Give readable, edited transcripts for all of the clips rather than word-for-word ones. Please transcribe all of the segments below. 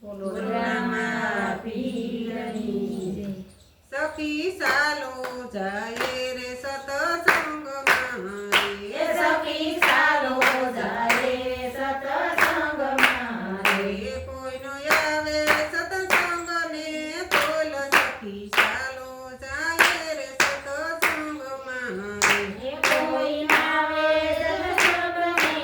બોલો રામા પીરની જય. સખી સાલો જાય રે સતસંગમાં રે. સખી સાલો જાય સતસંગમાં રે. કોઈનો આવે સતસંગને બોલ સખી સાલો જાય રે સતસંગમાં રે. કોઈ આવે સત્સંગને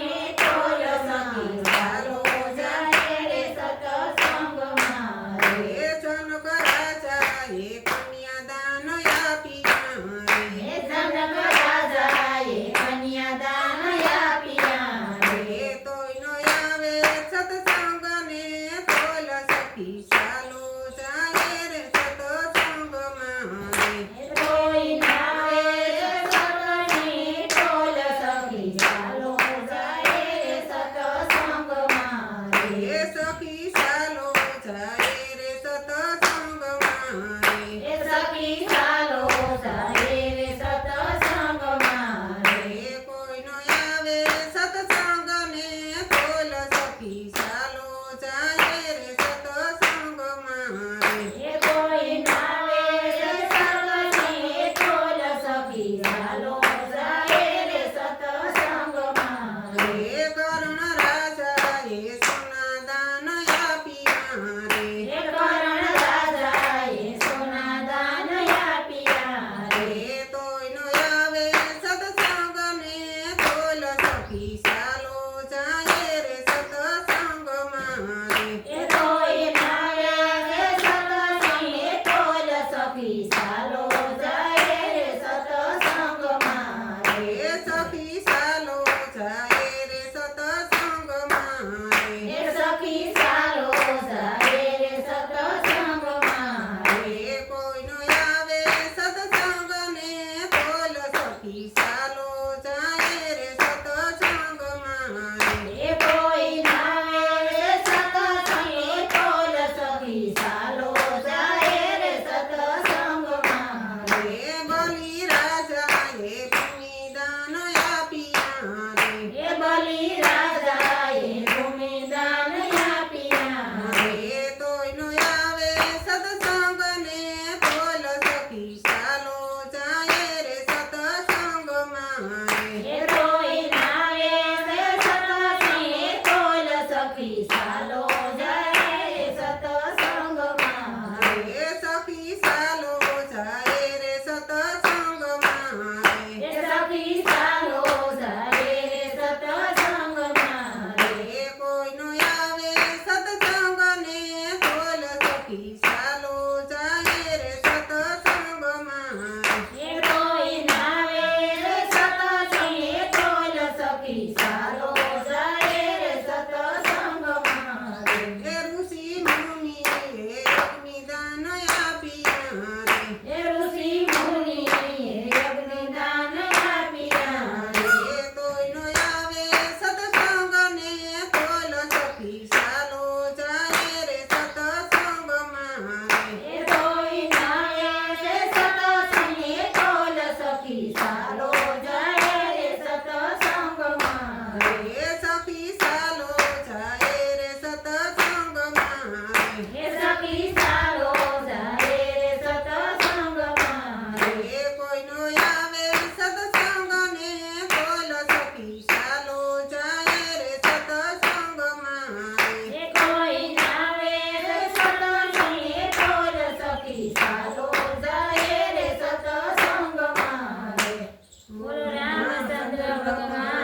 તોલ સખી સાલો જાય રે સત્સંગમાં રે. જનક રાજાએ કન્યાદાન આપ્યા રે. જનક રાજાએ કન્યાદાન આપ્યા રે. તોયનો આવે સતસંગને બોલ સખી સાલો જાય રે સતસંગમાં રે. કોઈ નાવે સત્સંગને તોલ સખી સાલો જાય રે સત્સંગમાં રે. સખી સાલો જાય રે સતસંગમાં રે. સખી સાલો જાય રે સત્સંગમાં રે. કોઈનો આવે સતસંગને બોલ સખી સાલો જાય રે સતસંગમાં રે. કોઈ નાવે સત્સંગને તોલ સખી સાલો જાય રે સત્સંગમાં રે. કર્ણ રાજાએ સોના દાન આપ્યા રે. કર્ણ રાજાએ સોના દાન આપ્યા રે. તોયનો આવે સતસંગને બોલ સખી સાલો જાય રે સતસંગમાં રે. કોઈ નાવે સત્સંગને તોલ સખી સાલો જાય રે સત્સંગમાં રે. સખી સાલો જાય રે સતસંગમાં રે. સખી સાલો જાય રે સત્સંગમાં રે. કોઈનો આવે સતસંગને બોલ સખી સાલો જાય રે સતસંગમાં રે. કોઈ નાવે સત્સંગને તોલ સખી સાલો જાય રે સત્સંગમાં રે. બલિ રાજાએ ભૂમિદાન આપ્યા રે. બલિ રાજાએ ભૂમિદાન આપ્યા રે. તોયનો આવે સતસંગને બોલ સખી સાલો જાય રે સતસંગમાં રે. કોઈ નાવે સત્સંગને તોલ સખી સાલો જાય રે સત્સંગમાં રે. સખી સાલો જાય રે સતસંગમાં રે. સખી સાલો જાય રે સત્સંગમાં રે. કોઈનો આવે સતસંગને બોલ સખી સાલો જાય રે સતસંગમાં રે. કોઈ નાવે સત્સંગને તોલ સખી સાલો જાય રે સત્સંગમાં રે. ઋષિ મુનિએ અગ્નિદાન આપ્યા રે. ઋષિ મુનિએ અગ્નિદાન આપ્યા રે. તોયનો આવે સતસંગને બોલ સખી સાલો જાય રે સતસંગમાં રે. કોઈ નાવે સત્સંગને તોલ સખી સાલો જાય રે સત્સંગમાં રે. સખી સાલો જાય રે સતસંગમાં રે. સખી સાલો જાય રે સત્સંગમાં રે. કોઈનો આવે સતસંગને બોલ સખી સાલો જાય રે સતસંગમાં રે. કોઈ નાવે સત્સંગને તોલ સખી સાલો જાય રે સત્સંગમાં રે. બોલો રામચંદ્ર ભગવાન